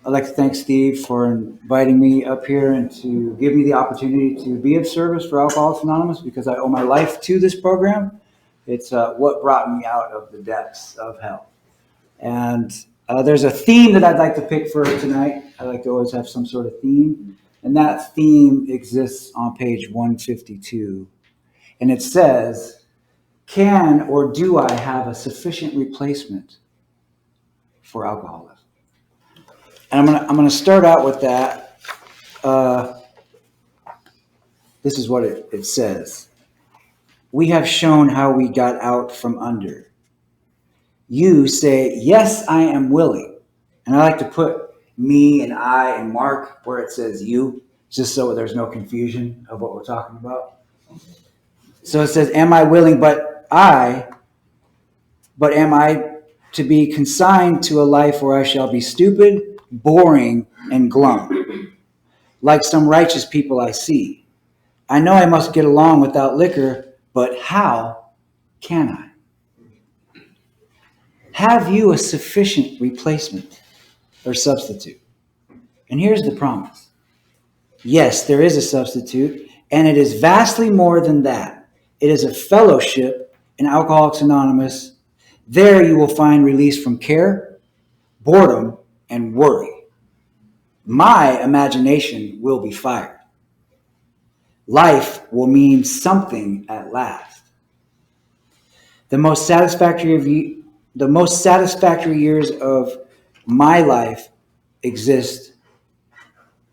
I'd like to thank Steve for inviting me up here and to give me the opportunity to be of service for Alcoholics Anonymous because I owe my life to this program. It's what brought me out of the depths of hell. And there's a theme that I'd like to pick for tonight. I like to always have some sort of theme. And that theme exists on page 152. And it says, can or do I have a sufficient replacement for alcoholism? And I'm gonna start out with that. This is what it says. We have shown how we got out from under. You say, yes, I am willing. And I like to put me and I and Mark where it says you, just so there's no confusion of what we're talking about. So it says, am I willing, but am I to be consigned to a life where I shall be stupid, boring, and glum, like some righteous people I see? I know I must get along without liquor, but how can I? Have you a sufficient replacement or substitute? And here's the promise. Yes, there is a substitute, and it is vastly more than that. It is a fellowship in Alcoholics Anonymous. There you will find release from care, boredom, and worry. My imagination will be fired. Life will mean something at last. The most satisfactory years of my life exist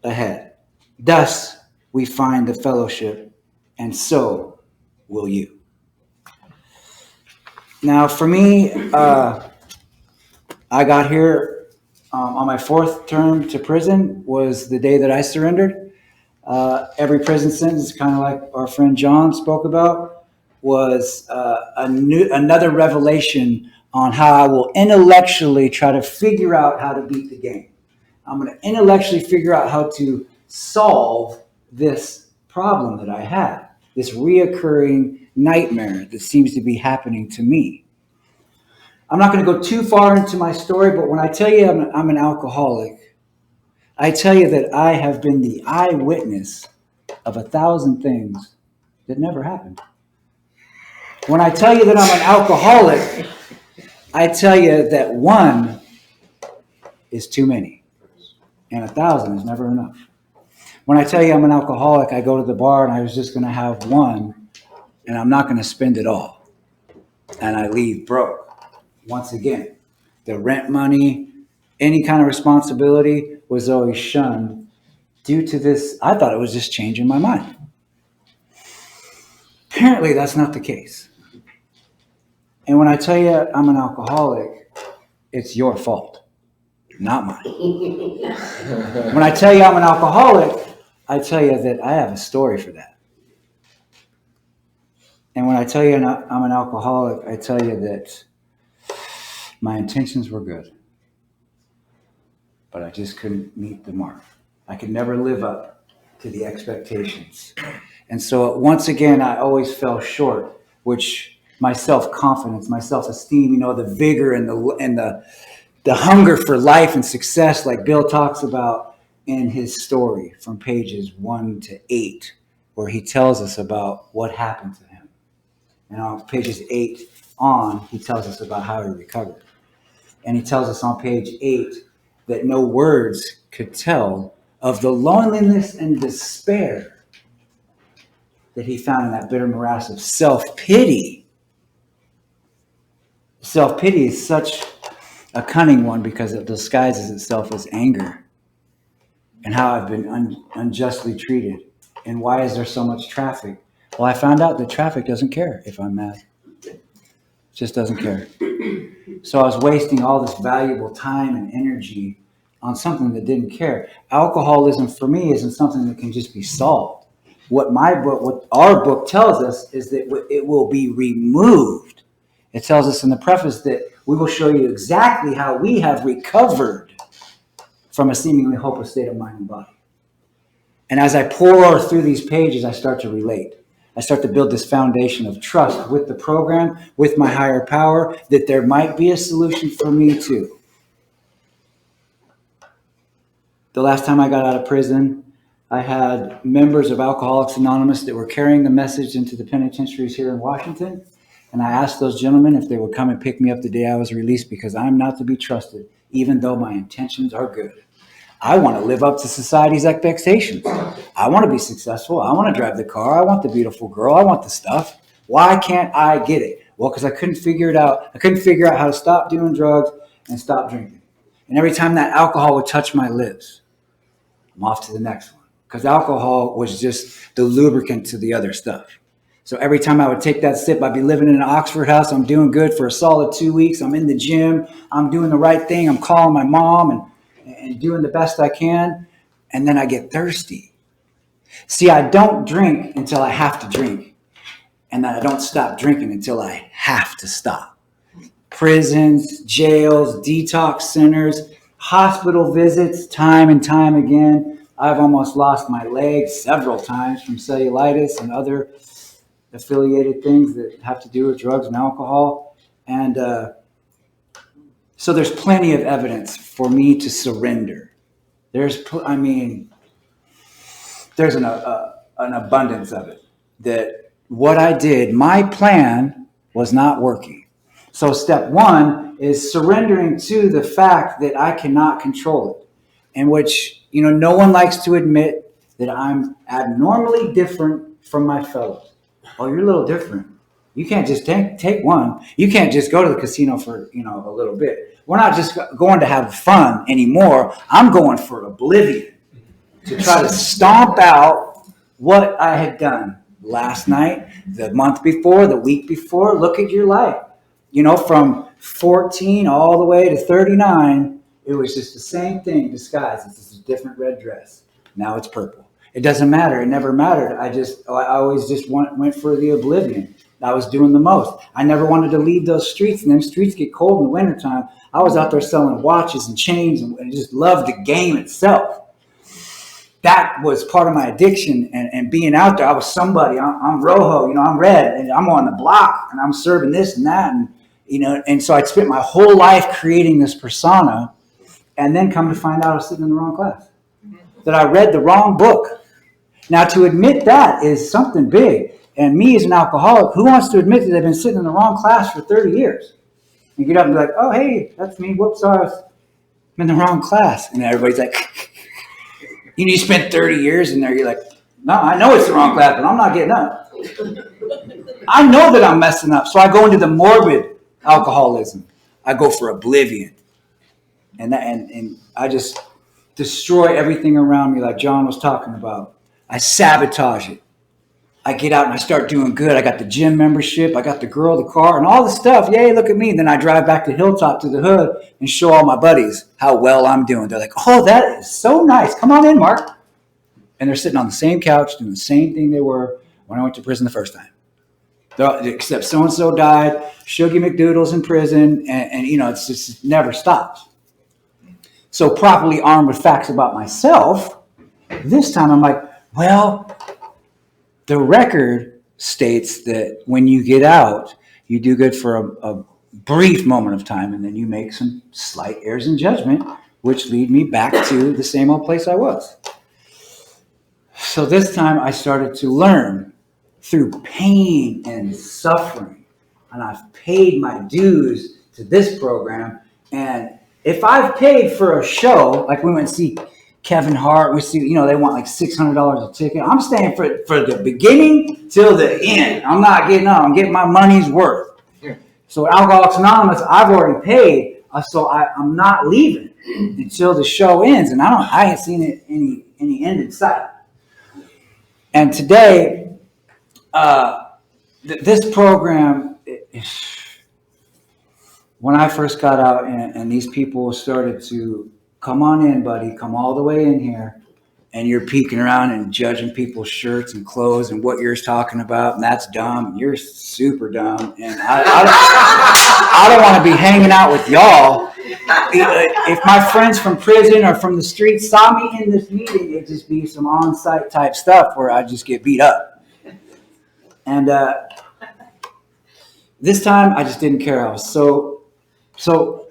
ahead. Thus, we find the fellowship, and so will you. Now, for me, I got here on my fourth term to prison was the day that I surrendered. Every prison sentence, kind of like our friend John spoke about, was another revelation on how I will intellectually try to figure out how to beat the game. I'm going to intellectually figure out how to solve this problem that I have, this reoccurring nightmare that seems to be happening to me. I'm not going to go too far into my story, but when I tell you I'm an alcoholic, I tell you that I have been the eyewitness of 1,000 things that never happened. When I tell you that I'm an alcoholic, I tell you that one is too many, and 1,000 is never enough. When I tell you I'm an alcoholic, I go to the bar and I was just going to have one, and I'm not going to spend it all, and I leave broke. Once again, the rent money, any kind of responsibility was always shunned due to this. I thought it was just changing my mind. Apparently, that's not the case. And when I tell you I'm an alcoholic, it's your fault, not mine. When I tell you I'm an alcoholic, I tell you that I have a story for that. And when I tell you I'm an alcoholic, I tell you that my intentions were good, but I just couldn't meet the mark. I could never live up to the expectations. And so once again, I always fell short, which my self-confidence, my self-esteem, the vigor and the hunger for life and success, like Bill talks about in his story from pages 1 to 8, where he tells us about what happened to him. And on pages 8 on, he tells us about how he recovered. And he tells us on page 8 that no words could tell of the loneliness and despair that he found in that bitter morass of self-pity. Self-pity is such a cunning one because it disguises itself as anger and how I've been unjustly treated. And why is there so much traffic? Well, I found out that traffic doesn't care if I'm mad. It just doesn't care. So I was wasting all this valuable time and energy on something that didn't care. Alcoholism for me isn't something that can just be solved. What our book tells us is that it will be removed. It tells us in the preface that we will show you exactly how we have recovered from a seemingly hopeless state of mind and body. And as I pour through these pages, I start to relate. I start to build this foundation of trust with the program, with my higher power, that there might be a solution for me too. the last time I got out of prison, I had members of Alcoholics Anonymous that were carrying the message into the penitentiaries here in Washington. And I asked those gentlemen if they would come and pick me up the day I was released, because I'm not to be trusted, even though my intentions are good. I want to live up to society's expectations. I want to be successful. I want to drive the car. I want the beautiful girl. I want the stuff. Why can't I get it? Well, because I couldn't figure it out. I couldn't figure out how to stop doing drugs and stop drinking. And every time that alcohol would touch my lips, I'm off to the next one. Because alcohol was just the lubricant to the other stuff. So every time I would take that sip, I'd be living in an Oxford house. I'm doing good for a solid 2 weeks. I'm in the gym. I'm doing the right thing. I'm calling my mom and doing the best I can. And then I get thirsty. See, I don't drink until I have to drink. And then I don't stop drinking until I have to stop. Prisons, jails, detox centers, hospital visits, time and time again. I've almost lost my leg several times from cellulitis and other affiliated things that have to do with drugs and alcohol. And so there's plenty of evidence for me to surrender. There's an abundance of it, that what I did, my plan was not working. So step one is surrendering to the fact that I cannot control it, in which, no one likes to admit that I'm abnormally different from my fellows. Oh, you're a little different. You can't just take one. You can't just go to the casino for, a little bit. We're not just going to have fun anymore. I'm going for oblivion, to try to stomp out what I had done last night, the month before, the week before. Look at your life. From 14 all the way to 39, it was just the same thing disguised. It's just a different red dress. Now it's purple. It doesn't matter. It never mattered. I always just went for the oblivion. I was doing the most. I never wanted to leave those streets, and them streets get cold in the wintertime. I was out there selling watches and chains and just loved the game itself. That was part of my addiction, and being out there. I was somebody. I'm Rojo, I'm red, and I'm on the block, and I'm serving this and that, and so I'd spent my whole life creating this persona, and then come to find out I was sitting in the wrong class, that I read the wrong book. Now, to admit that is something big. And me as an alcoholic, who wants to admit that they've been sitting in the wrong class for 30 years? You get up and be like, oh, hey, that's me. Whoops, sorry, I'm in the wrong class. And everybody's like, you spent 30 years in there. You're like, no, I know it's the wrong class, but I'm not getting up. I know that I'm messing up. So I go into the morbid alcoholism. I go for oblivion. And I just destroy everything around me, like John was talking about. I sabotage it. I get out and I start doing good. I got the gym membership. I got the girl, the car, and all the stuff. Yay, look at me. And then I drive back to Hilltop to the hood and show all my buddies how well I'm doing. They're like, oh, that is so nice. Come on in, Mark. And they're sitting on the same couch doing the same thing they were when I went to prison the first time. Except so-and-so died, Shuggy McDoodle's in prison, and it's just never stops. So properly armed with facts about myself, this time I'm like, well, the record states that when you get out, you do good for a brief moment of time, and then you make some slight errors in judgment, which lead me back to the same old place I was. So this time I started to learn through pain and suffering, and I've paid my dues to this program. And if I've paid for a show, like we went to see Kevin Hart, we see, they want like $600 a ticket. I'm staying for the beginning till the end. I'm not getting up. I'm getting my money's worth. So Alcoholics Anonymous, I've already paid, so I'm not leaving until the show ends, and I ain't seen it any end in sight. And today, this program, when I first got out, and these people started to come on in, buddy, come all the way in here, and you're peeking around and judging people's shirts and clothes and what you're talking about, and that's dumb. You're super dumb, and I don't want to be hanging out with y'all. If my friends from prison or from the streets saw me in this meeting, it'd just be some on-site type stuff where I just get beat up. And this time, I just didn't care. I was so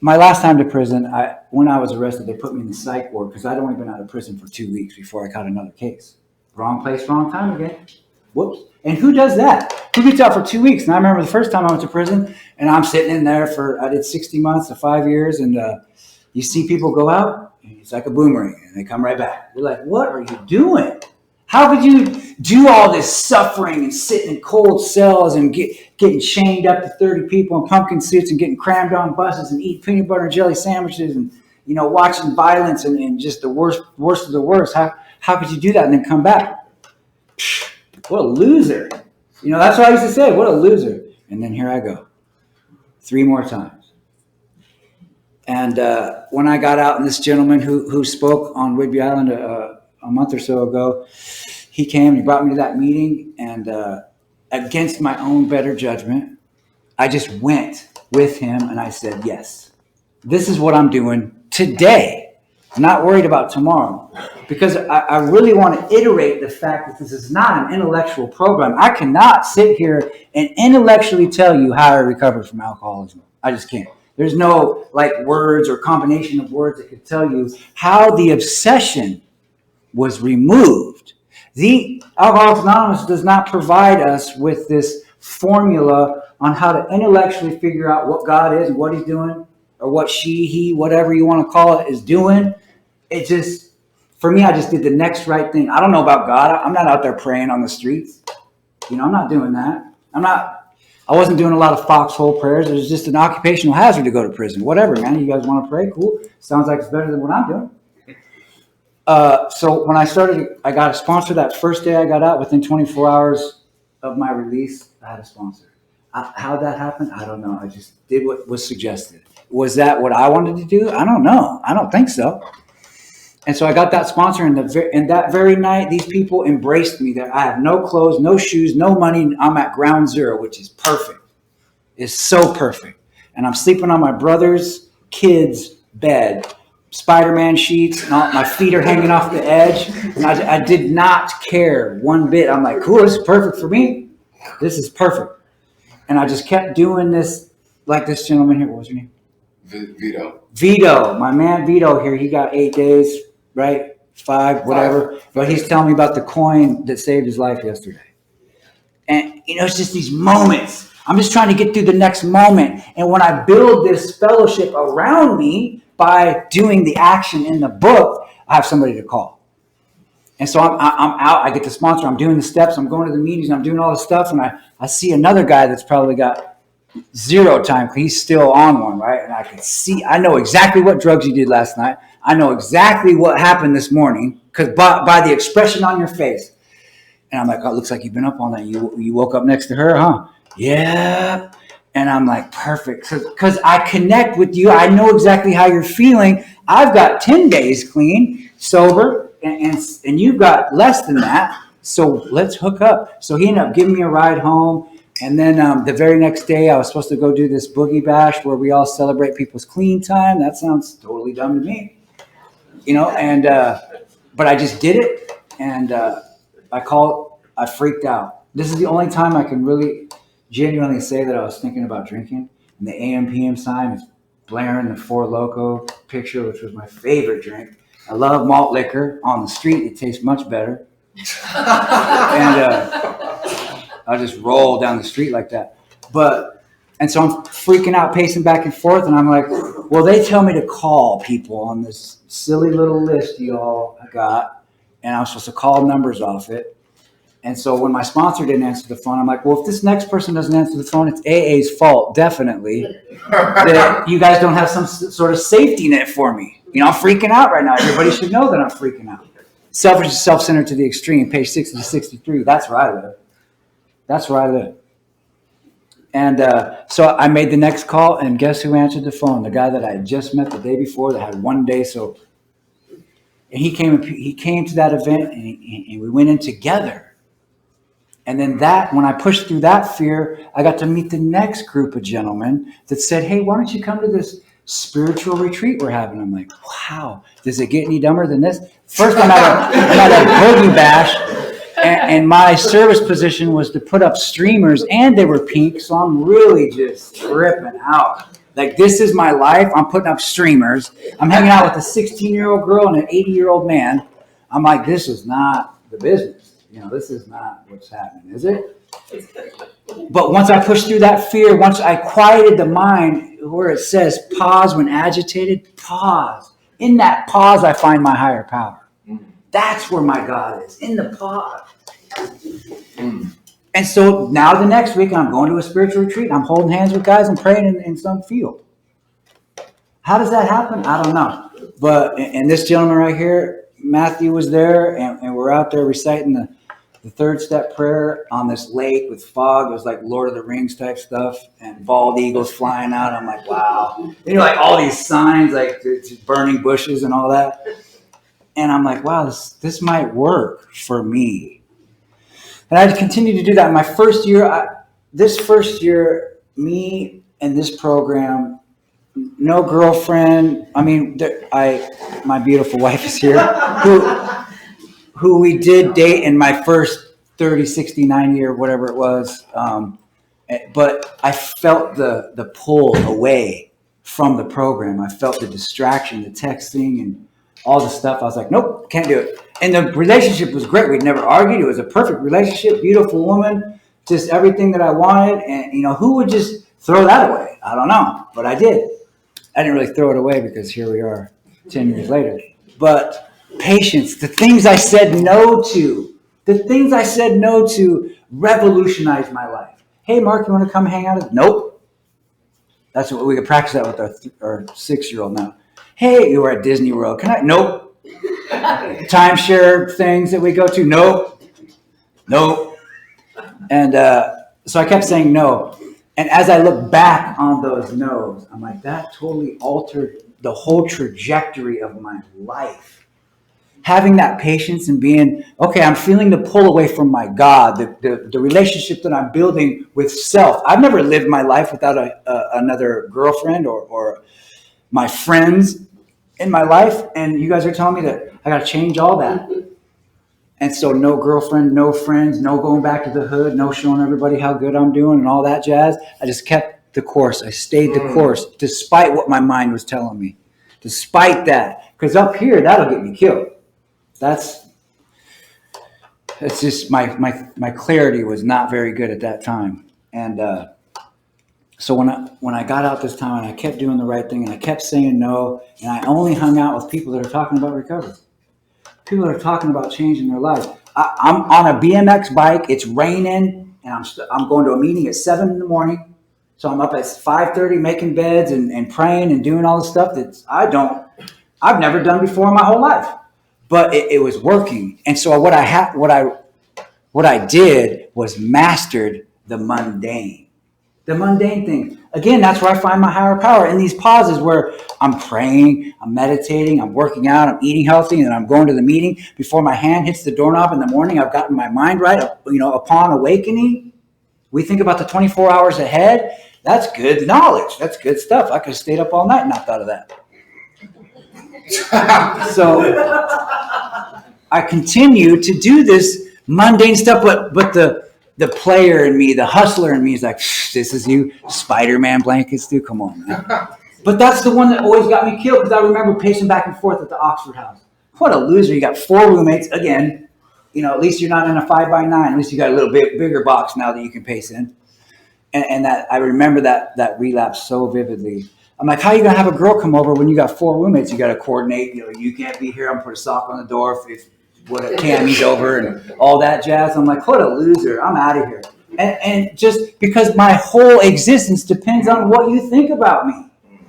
my last time to prison, when I was arrested, they put me in the psych ward because I'd only been out of prison for 2 weeks before I caught another case. Wrong place, wrong time again. Whoops. And who does that? Who gets out for 2 weeks? And I remember the first time I went to prison, and I'm sitting in there I did 60 months to 5 years, and you see people go out, and it's like a boomerang, and they come right back. You're like, what are you doing? How could you do all this suffering and sitting in cold cells and getting chained up to 30 people in pumpkin suits and getting crammed on buses and eat peanut butter and jelly sandwiches and, watching violence and just the worst of the worst? How could you do that and then come back? What a loser. That's what I used to say. What a loser. And then here I go. 3 more times. And when I got out, and this gentleman who spoke on Whidbey Island a month or so ago, he came and he brought me to that meeting, and against my own better judgment, I just went with him and I said, yes, this is what I'm doing today. I'm not worried about tomorrow, because I really want to iterate the fact that this is not an intellectual program. I cannot sit here and intellectually tell you how I recovered from alcoholism. I just can't. There's no words or combination of words that could tell you how the obsession was removed. The Alcoholics Anonymous does not provide us with this formula on how to intellectually figure out what God is and what he's doing, or what he, whatever you want to call it, is doing. It just, for me, I just did the next right thing. I don't know about God. I'm not out there praying on the streets. I'm not doing that. I wasn't doing a lot of foxhole prayers. It was just an occupational hazard to go to prison. Whatever, man. You guys want to pray? Cool. Sounds like it's better than what I'm doing. So when I got a sponsor that first day I got out. Within 24 hours of my release, I had a sponsor. How that happened, I don't know. I just did what was suggested. Was that what I wanted to do? I don't know. I don't think so. And so I got that sponsor, and that very night, these people embraced me. That I have no clothes, no shoes, no money. I'm at ground zero, which is perfect. It's so perfect. And I'm sleeping on my brother's kid's bed. Spider-Man sheets, and my feet are hanging off the edge. And I did not care one bit. I'm like, cool, this is perfect for me. This is perfect. And I just kept doing this, like this gentleman here. What was your name? Vito. My man Vito here, he got 8 days, right? 5, whatever. But he's telling me about the coin that saved his life yesterday. And, it's just these moments. I'm just trying to get through the next moment. And when I build this fellowship around me, by doing the action in the book, I have somebody to call. And so I'm out. I get the sponsor. I'm doing the steps. I'm going to the meetings. I'm doing all the stuff. And I see another guy that's probably got 0 time. He's still on one, right? And I know exactly what drugs you did last night. I know exactly what happened this morning, because by the expression on your face. And I'm like, oh, it looks like you've been up all night. You woke up next to her, huh? Yeah. And I'm like, perfect, because I connect with you. I know exactly how you're feeling. I've got 10 days clean, sober, and you've got less than that. So let's hook up. So he ended up giving me a ride home. And then the very next day, I was supposed to go do this boogie bash where we all celebrate people's clean time. That sounds totally dumb to me, but I just did it. And I freaked out. This is the only time I can really genuinely say that I was thinking about drinking. And the AM PM sign is blaring the Four Loko picture, which was my favorite drink. I love malt liquor. On the street, it tastes much better. And I'll just roll down the street like that. And so I'm freaking out, pacing back and forth, and I'm like, well, they tell me to call people on this silly little list you all got, and I'm supposed to call numbers off it. And so when my sponsor didn't answer the phone, I'm like, well, if this next person doesn't answer the phone, it's AA's fault, definitely, that you guys don't have some sort of safety net for me. I'm freaking out right now. Everybody should know that I'm freaking out. Selfish is self-centered to the extreme, page 60 to 63. That's where I live. And so I made the next call, and guess who answered the phone? The guy that I had just met the day before that had 1 day sober. And he came to that event, and we went in together. And then when I pushed through that fear, I got to meet the next group of gentlemen that said, hey, why don't you come to this spiritual retreat we're having? I'm like, wow, does it get any dumber than this? First, I'm at a boogie bash, and my service position was to put up streamers, and they were pink, so I'm really just tripping out. Like, this is my life. I'm putting up streamers. I'm hanging out with a 16-year-old girl and an 80-year-old man. I'm like, this is not the business. This is not what's happening, is it? But once I pushed through that fear, once I quieted the mind, where it says pause when agitated, pause. In that pause, I find my higher power. That's where my God is, in the pause. And so now the next week, I'm going to a spiritual retreat. I'm holding hands with guys and praying in some field. How does that happen? I don't know. But, and this gentleman right here, Matthew, was there, and we're out there reciting the third step prayer on this lake with fog. It was like Lord of the Rings type stuff, and bald eagles flying out. I'm like, wow. Like all these signs, like burning bushes and all that. And I'm like, wow, this might work for me. And I continued to do that. My first year, me and this program, no girlfriend. I mean, my beautiful wife is here, who we did date in my first 30, 69 year, whatever it was. But I felt the pull away from the program. I felt the distraction, the texting, and all the stuff. I was like, nope, can't do it. And the relationship was great. We'd never argued. It was a perfect relationship, beautiful woman, just everything that I wanted. And, who would just throw that away? I don't know, but I did. I didn't really throw it away because here we are 10 years later. But patience, the things I said no to revolutionized my life. Hey, Mark, you want to come hang out? Nope. That's what we could practice that with our 6-year-old now. Hey, you were at Disney World. Can I? Nope. Timeshare things that we go to. Nope. And so I kept saying no. And as I look back on those no's, I'm like, that totally altered the whole trajectory of my life. Having that patience and being, okay, I'm feeling the pull away from my God, the relationship that I'm building with self. I've never lived my life without another girlfriend or my friends in my life, and you guys are telling me that I got to change all that. And so no girlfriend, no friends, no going back to the hood, no showing everybody how good I'm doing and all that jazz. I just kept the course. I stayed the course despite what my mind was telling me. Despite that. Because up here, that'll get me killed. It's just my clarity was not very good at that time. And so when I got out this time and I kept doing the right thing and I kept saying no, and I only hung out with people that are talking about recovery. People that are talking about changing their lives. I'm on a BMX bike. It's raining, and I'm going to a meeting at 7 in the morning. So I'm up at 5:30 making beds and praying and doing all the stuff that I've never done before in my whole life. But it was working. And so what I did was mastered the mundane. The mundane things. Again, that's where I find my higher power, in these pauses where I'm praying, I'm meditating, I'm working out, I'm eating healthy, and then I'm going to the meeting. Before my hand hits the doorknob in the morning, I've gotten my mind right. Upon awakening, we think about the 24 hours ahead. That's good knowledge. That's good stuff. I could have stayed up all night and not thought of that. So I continue to do this mundane stuff, but the player in me, the hustler in me is like, this is you, Spider-Man blankets, dude, come on, man. But that's the one that always got me killed, because I remember pacing back and forth at the Oxford House. What a loser. You got 4 roommates. Again, at least you're not in a 5x9. At least you got a little bit bigger box now that you can pace in. And that I remember that relapse so vividly. I'm like, how are you going to have a girl come over when you got 4 roommates? You got to coordinate. You can't be here. I'm going to put a sock on the door if Tammy's over and all that jazz. I'm like, what a loser. I'm out of here. And just because my whole existence depends on what you think about me.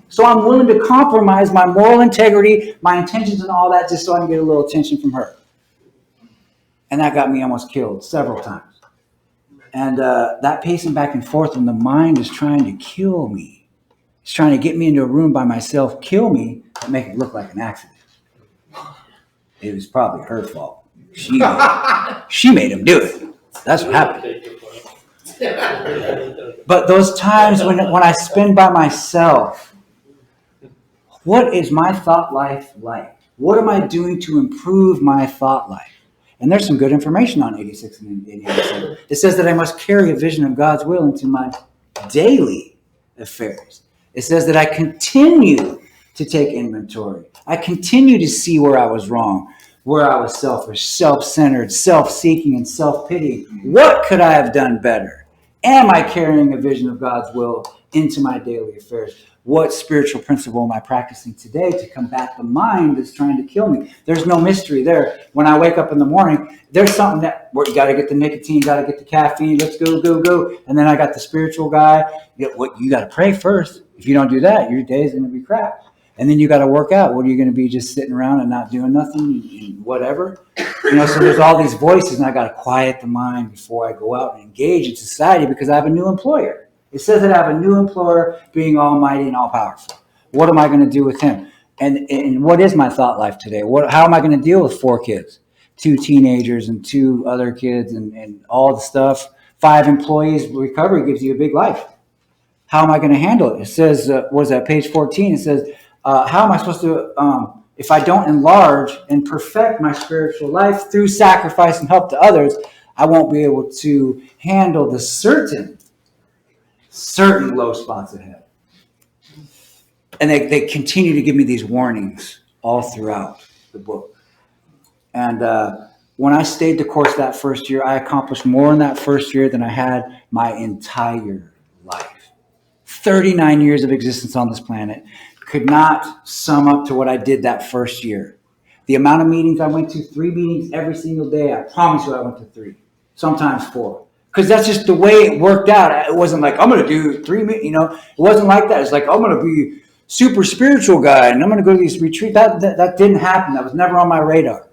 So I'm willing to compromise my moral integrity, my intentions and all that, just so I can get a little attention from her. And that got me almost killed several times. And that pacing back and forth when the mind is trying to kill me. It's trying to get me into a room by myself, kill me, and make it look like an accident. It was probably her fault. She made him do it. That's what happened. But those times when I spend by myself, what is my thought life like? What am I doing to improve my thought life? And there's some good information on 86 and 87. It says that I must carry a vision of God's will into my daily affairs. It says that I continue to take inventory. I continue to see where I was wrong, where I was selfish, self-centered, self-seeking, and self-pitying. What could I have done better? Am I carrying a vision of God's will into my daily affairs? What spiritual principle am I practicing today to combat the mind that's trying to kill me? There's no mystery there. When I wake up in the morning, there's something that where you got to get the nicotine, got to get the caffeine. Let's go, go, go. And then I got the spiritual guy. You got to pray first. If you don't do that, your day is going to be crap. And then you got to work out. What are you going to be, just sitting around and not doing nothing and whatever? So there's all these voices, and I got to quiet the mind before I go out and engage in society because I have a new employer. It says that I have a new employer being almighty and all powerful. What am I going to do with him? And what is my thought life today? How am I going to deal with 4 kids, 2 teenagers and 2 other kids and all the stuff? 5 employees. Recovery gives you a big life. How am I going to handle it? It says, page 14? It says, how am I supposed to, if I don't enlarge and perfect my spiritual life through sacrifice and help to others, I won't be able to handle the certain low spots ahead. And they continue to give me these warnings all throughout the book. And when I stayed the course that first year, I accomplished more in that first year than I had my entire life. 39 years of existence on this planet could not sum up to what I did that first year. The amount of meetings I went to, 3 meetings every single day. I promise you I went to 3, sometimes 4. Because that's just the way it worked out. It wasn't like, I'm going to do 3 meetings, It wasn't like that. It's like, I'm going to be super spiritual guy and I'm going to go to these retreats. That didn't happen. That was never on my radar.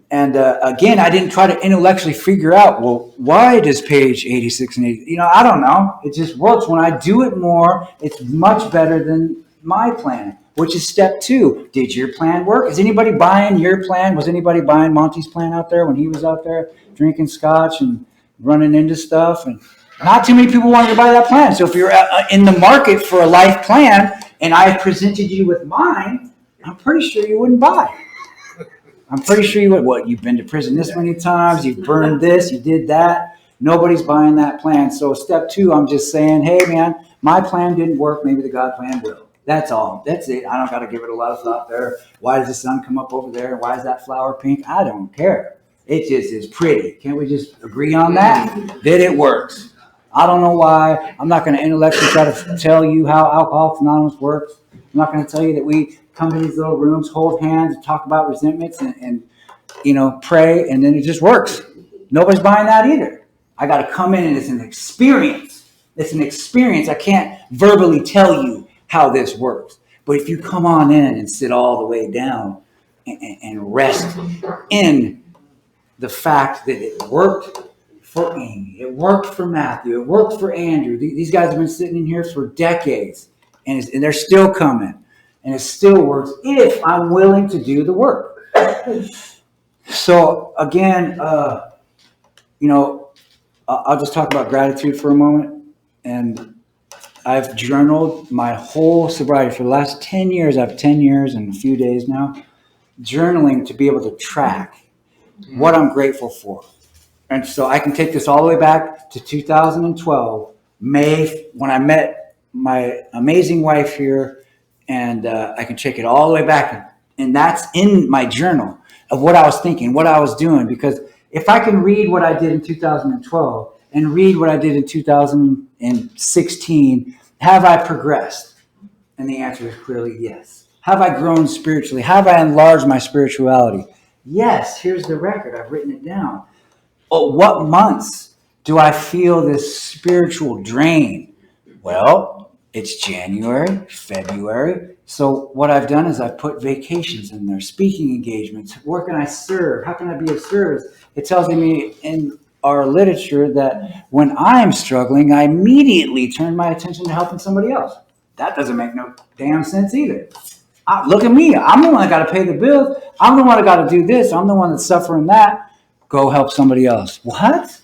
And again, I didn't try to intellectually figure out, well, why does page 86 and 80? I don't know. It just works. When I do it more, it's much better than my plan, which is step 2. Did your plan work? Is anybody buying your plan? Was anybody buying Monty's plan out there when he was out there drinking scotch and running into stuff? And not too many people wanted to buy that plan. So if you're in the market for a life plan and I presented you with mine, I'm pretty sure you wouldn't buy. I'm pretty sure you would. You've been to prison this many times. You've burned this. You did that. Nobody's buying that plan. So step 2, I'm just saying, hey, man, my plan didn't work. Maybe the God plan will. That's all. That's it. I don't got to give it a lot of thought there. Why does the sun come up over there? Why is that flower pink? I don't care. It just is pretty. Can't we just agree on that? That it works. I don't know why. I'm not going to intellectually try to tell you how Alcoholics Anonymous works. I'm not going to tell you that we come to these little rooms, hold hands, and talk about resentments and pray, and then it just works. Nobody's buying that either. I got to come in, and it's an experience. It's an experience. I can't verbally tell you how this works. But if you come on in and sit all the way down and rest in the fact that it worked for Amy, it worked for Matthew, it worked for Andrew. These guys have been sitting in here for decades, and they're still coming. And it still works if I'm willing to do the work. So again, I'll just talk about gratitude for a moment. And I've journaled my whole sobriety for the last 10 years. I have 10 years and a few days now. Journaling to be able to track what I'm grateful for. And so I can take this all the way back to 2012, May, when I met my amazing wife here. And I can check it all the way back. And that's in my journal of what I was thinking, what I was doing. Because if I can read what I did in 2012 and read what I did in 2016, have I progressed? And the answer is clearly yes. Have I grown spiritually? Have I enlarged my spirituality? Yes, here's the record. I've written it down. Oh, what months do I feel this spiritual drain? Well, it's January, February. So what I've done is I've put vacations in there, speaking engagements. Where can I serve? How can I be of service? It tells me in our literature that when I'm struggling, I immediately turn my attention to helping somebody else. That doesn't make no damn sense either. Look at me. I'm the one that got to pay the bills. I'm the one that got to do this. I'm the one that's suffering that. Go help somebody else. What?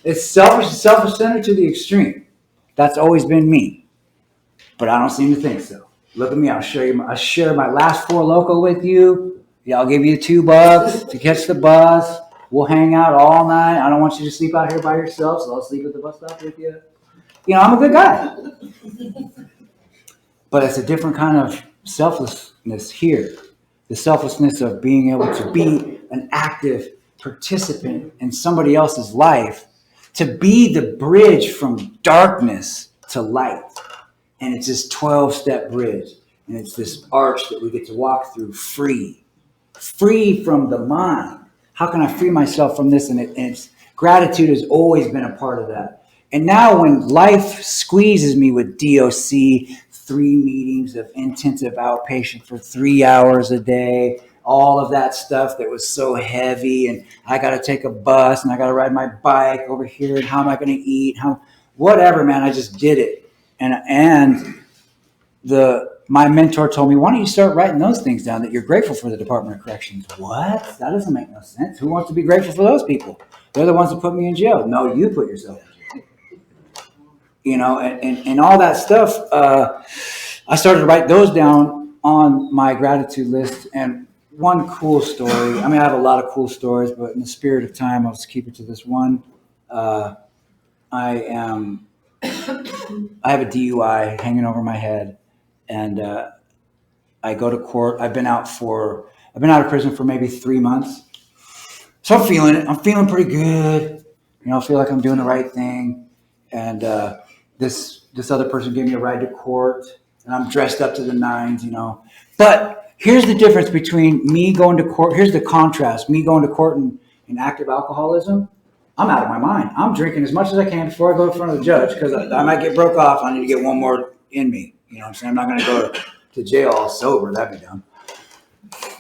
It's selfish-centered to the extreme. That's always been me. But I don't seem to think so. Look at me. I'll share my last 4 Loko with you. Yeah, I'll give you $2 to catch the bus. We'll hang out all night. I don't want you to sleep out here by yourself, so I'll sleep at the bus stop with you. I'm a good guy. But it's a different kind of selflessness here. The selflessness of being able to be an active participant in somebody else's life, to be the bridge from darkness to light. And it's this 12-step bridge. And it's this arch that we get to walk through free from the mind. How can I free myself from this? And it's gratitude has always been a part of that. And now when life squeezes me with DOC, 3 meetings of intensive outpatient for 3 hours a day, all of that stuff that was so heavy, and I got to take a bus and I got to ride my bike over here, and how am I going to eat? Whatever, man, I just did it. And my mentor told me, why don't you start writing those things down that you're grateful for the Department of Corrections? What? That doesn't make no sense. Who wants to be grateful for those people? They're the ones that put me in jail. No, you put yourself in jail. And all that stuff, I started to write those down on my gratitude list. And one cool story, I have a lot of cool stories, but in the spirit of time, I'll just keep it to this one. I have a DUI hanging over my head, and I go to court. I've been out of prison for maybe 3 months. So I'm feeling it. I'm feeling pretty good. I feel like I'm doing the right thing. And this other person gave me a ride to court, and I'm dressed up to the nines, But here's the difference between me going to court. Here's the contrast. Me going to court in active alcoholism. I'm out of my mind. I'm drinking as much as I can before I go in front of the judge, because I might get broke off. I need to get one more in me. You know what I'm saying? I'm not going to go to jail all sober. That'd be dumb.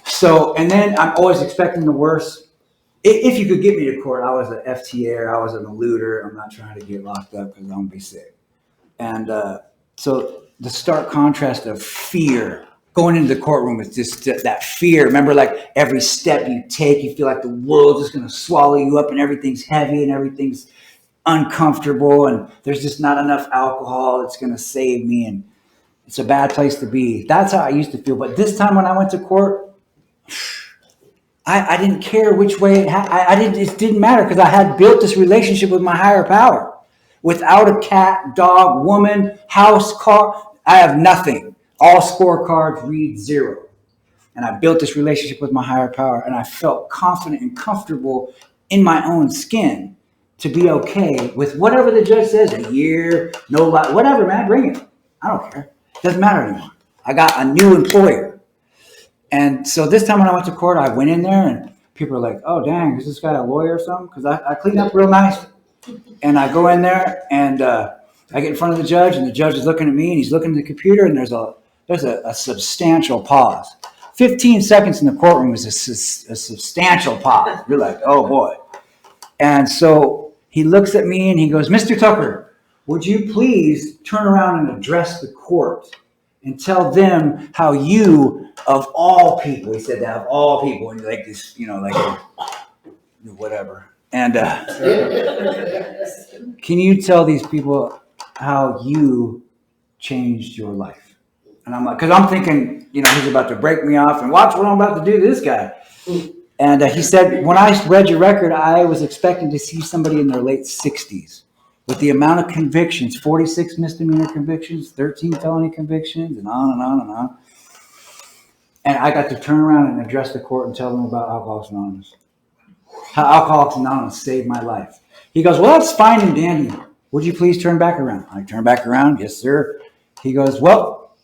So, and then I'm always expecting the worst. If you could get me to court, I was an FTA, I was an eluder. I'm not trying to get locked up because I'm going to be sick. And so the stark contrast of fear going into the courtroom is just that fear. Remember, like every step you take, you feel like the world's just going to swallow you up, and everything's heavy and everything's uncomfortable, and there's just not enough alcohol that's going to save me, and it's a bad place to be. That's how I used to feel. But this time when I went to court, I didn't care which way it didn't matter, because I had built this relationship with my higher power. Without a cat, dog, woman, house, car, I have nothing. All scorecards read 0. And I built this relationship with my higher power, and I felt confident and comfortable in my own skin to be okay with whatever the judge says, a year, no, whatever, man, bring it. I don't care. It doesn't matter anymore. I got a new employer. And so this time when I went to court, I went in there, and people are like, oh, dang, is this guy a lawyer or something? Because I clean up real nice. And I go in there, and I get in front of the judge, and the judge is looking at me, and he's looking at the computer, and there's a substantial pause. 15 seconds in the courtroom is a substantial pause. You're like, oh, boy. And so he looks at me, and he goes, Mr. Tucker, would you please turn around and address the court and tell them how you, of all people, he said that, of all people, and like this, like whatever. And can you tell these people how you changed your life? And I'm like, because I'm thinking, he's about to break me off, and watch what I'm about to do to this guy. And he said, when I read your record, I was expecting to see somebody in their late 60s with the amount of convictions, 46 misdemeanor convictions, 13 felony convictions, and on and on and on. And I got to turn around and address the court and tell them about Alcoholics Anonymous. How Alcoholics Anonymous saved my life. He goes, well, that's fine and dandy. Would you please turn back around? I turn back around. Yes, sir. He goes, well,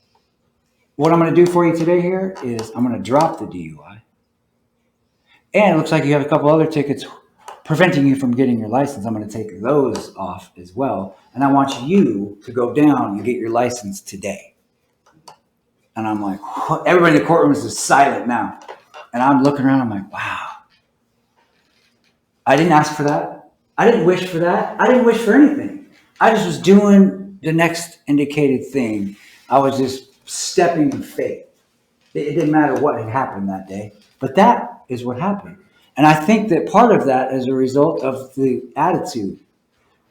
what I'm going to do for you today here is I'm going to drop the DUI. And it looks like you have a couple other tickets preventing you from getting your license. I'm going to take those off as well. And I want you to go down and get your license today. And I'm like, what? Everybody in the courtroom is just silent now. And I'm looking around. I'm like, wow. I didn't ask for that. I didn't wish for that. I didn't wish for anything. I just was doing the next indicated thing. I was just stepping in faith. It didn't matter what had happened that day, but that is what happened. And I think that part of that is a result of the attitude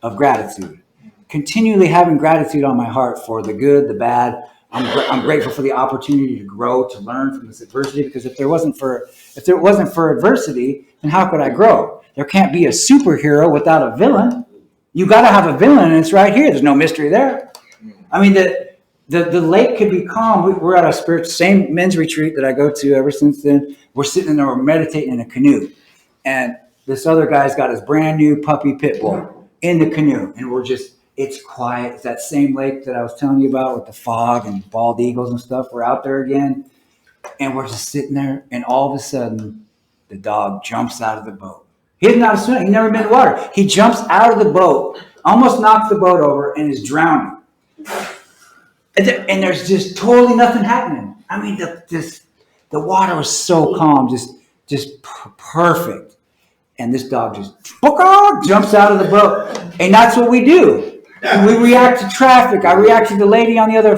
of gratitude. Continually having gratitude on my heart for the good, the bad. I'm grateful for the opportunity to grow, to learn from this adversity, because if there wasn't for adversity, then how could I grow? There can't be a superhero without a villain. You got to have a villain, and it's right here. There's no mystery there. I mean, the lake could be calm. We're at a same men's retreat that I go to ever since then. We're sitting in there, we're meditating in a canoe. And this other guy's got his brand new puppy pit bull in the canoe. And it's quiet. It's that same lake that I was telling you about with the fog and bald eagles and stuff. We're out there again. And we're just sitting there. And all of a sudden, the dog jumps out of the boat. He didn't know how to swim. He'd never been in the water. He jumps out of the boat, almost knocks the boat over, and is drowning. And there's just totally nothing happening. I mean, the water was so calm, just perfect. And this dog just jumps out of the boat. And that's what we do. We react to traffic. I react to the lady on the other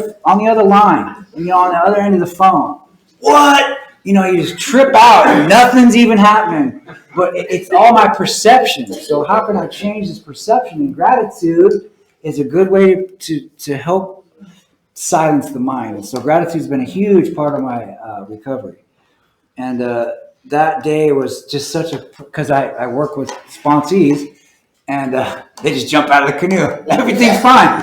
line, on the other end of the phone. What? You just trip out and nothing's even happening. But it's all my perception. So how can I change this perception? And gratitude is a good way to help silence the mind. And so gratitude's been a huge part of my recovery. And that day was just because I work with sponsees, and they just jump out of the canoe. Everything's fine.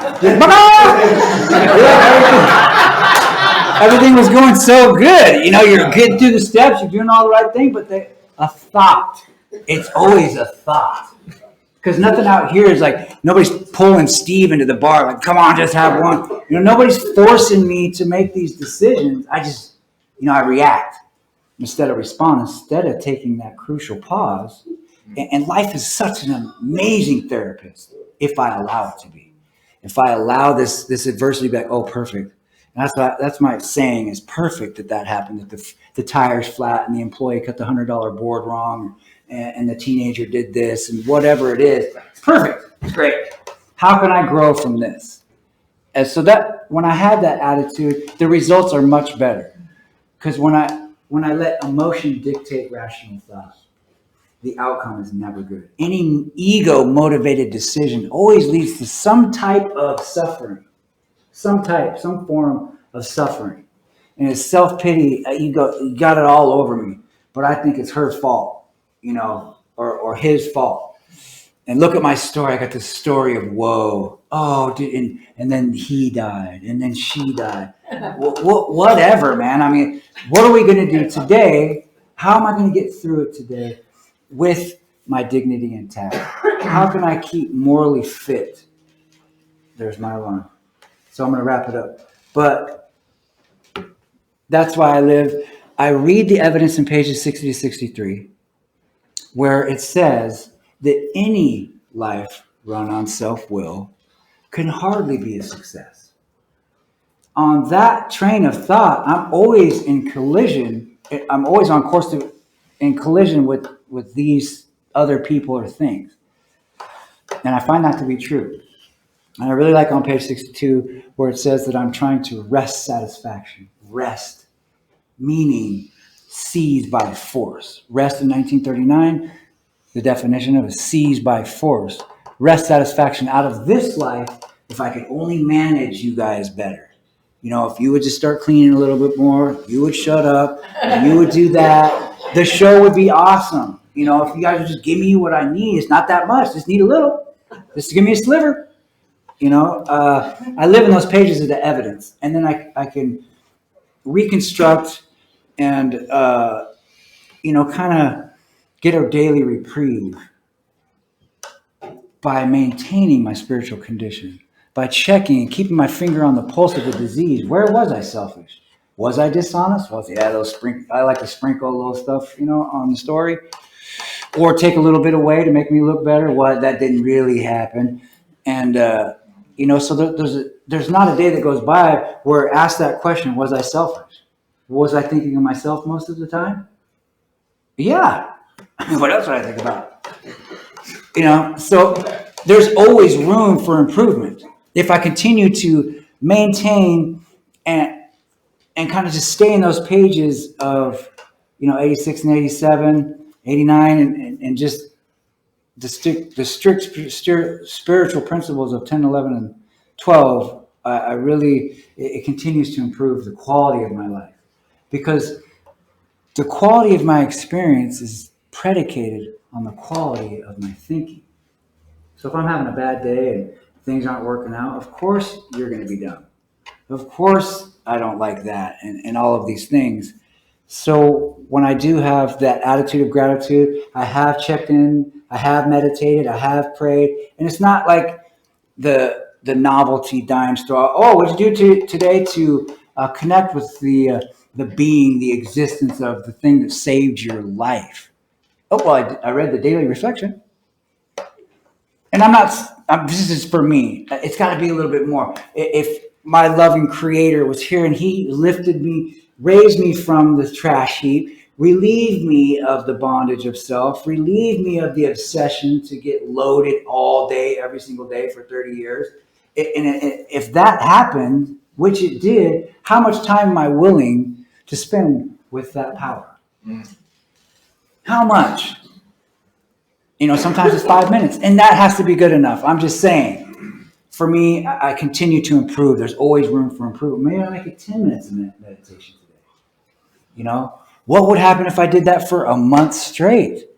Everything was going so good. You're getting through the steps, you're doing all the right thing, but a thought. It's always a thought. Because nothing out here is like, nobody's pulling Steve into the bar, like, come on, just have one. Nobody's forcing me to make these decisions. I just, I react instead of respond, instead of taking that crucial pause. And life is such an amazing therapist if I allow it to be. If I allow this adversity to be like, oh, perfect. And that's my saying, is perfect that happened, that the tire's flat and the employee cut the $100 board wrong, and the teenager did this, and whatever it is. It's perfect. It's great. How can I grow from this? And so that when I have that attitude, the results are much better. Because when I let emotion dictate rational thought, the outcome is never good. Any ego-motivated decision always leads to some type of suffering, some form of suffering. And it's self-pity. You got it all over me, but I think it's her fault, or his fault. And look at my story. I got this story of woe. Oh, dude, and then he died, and then she died. Whatever, man. I mean, what are we going to do today? How am I going to get through it today with my dignity intact? How can I keep morally fit? There's my alarm. So I'm going to wrap it up. But that's why I live. I read the evidence in pages 60 to 63, where it says that any life run on self-will can hardly be a success. On that train of thought, I'm always in collision. I'm always on course in collision with these other people or things. And I find that to be true. And I really like on page 62 where it says that I'm trying to wrest satisfaction. Rest, meaning seized by force. Rest in 1939, the definition of it is seized by force. Rest satisfaction out of this life if I could only manage you guys better. If you would just start cleaning a little bit more, you would shut up, you would do that, the show would be awesome. If you guys would just give me what I need, it's not that much, just need a little. Just give me a sliver. I live in those pages of the evidence, and then I can reconstruct and, kind of get a daily reprieve by maintaining my spiritual condition, by checking and keeping my finger on the pulse of the disease. Where was I selfish? Was I dishonest? I like to sprinkle a little stuff, on the story, or take a little bit away to make me look better. That didn't really happen. And, so there's not a day that goes by where I ask that question, was I selfish? Was I thinking of myself most of the time? Yeah. What else would I think about? So there's always room for improvement. If I continue to maintain and kind of just stay in those pages of, 86 and 87, 89, and just the strict spiritual principles of 10, 11, and 12, it continues to improve the quality of my life, because the quality of my experience is predicated on the quality of my thinking. So if I'm having a bad day and things aren't working out, of course you're going to be down. Of course I don't like that and all of these things. So when I do have that attitude of gratitude, I have checked in, I have meditated, I have prayed, and it's not like the novelty dime store. Oh, what'd you do today to connect with the being, the existence of the thing that saved your life? Oh, well, I read the daily reflection, and I'm not. This is for me. It's got to be a little bit more. If my loving Creator was here and He lifted me, raised me from the trash heap, relieved me of the bondage of self, relieved me of the obsession to get loaded all day, every single day for 30 years. If that happened, which it did, how much time am I willing to spend with that power? How much? Sometimes it's 5 minutes, and that has to be good enough. I'm just saying. For me, I continue to improve. There's always room for improvement. Maybe I'll make it 10 minutes of meditation today. What would happen if I did that for a month straight?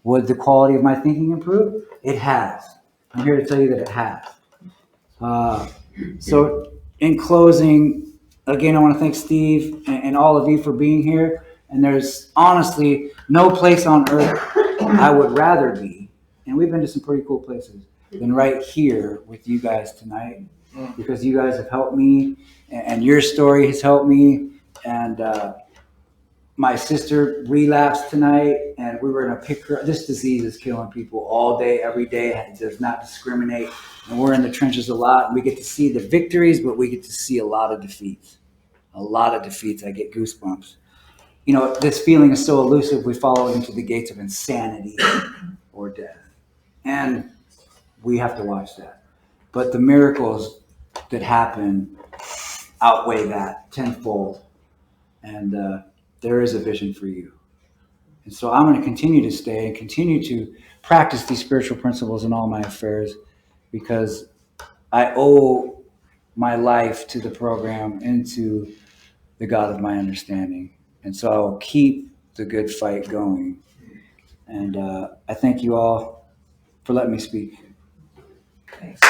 Would the quality of my thinking improve? It has. I'm here to tell you that it has. So in closing, again, I want to thank Steve and all of you for being here. And there's honestly no place on earth I would rather be, and we've been to some pretty cool places, than right here with you guys tonight, because you guys have helped me, and your story has helped me. And my sister relapsed tonight, and we were going to pick her. This disease is killing people all day, every day. It does not discriminate, and we're in the trenches a lot, and we get to see the victories, but we get to see a lot of defeats. A lot of defeats. I get goosebumps. This feeling is so elusive, we follow into the gates of insanity or death. And we have to watch that. But the miracles that happen outweigh that tenfold. And there is a vision for you. And so I'm going to continue to stay and continue to practice these spiritual principles in all my affairs, because I owe my life to the program and to the God of my understanding. And so I'll keep the good fight going. And I thank you all for letting me speak. Thanks.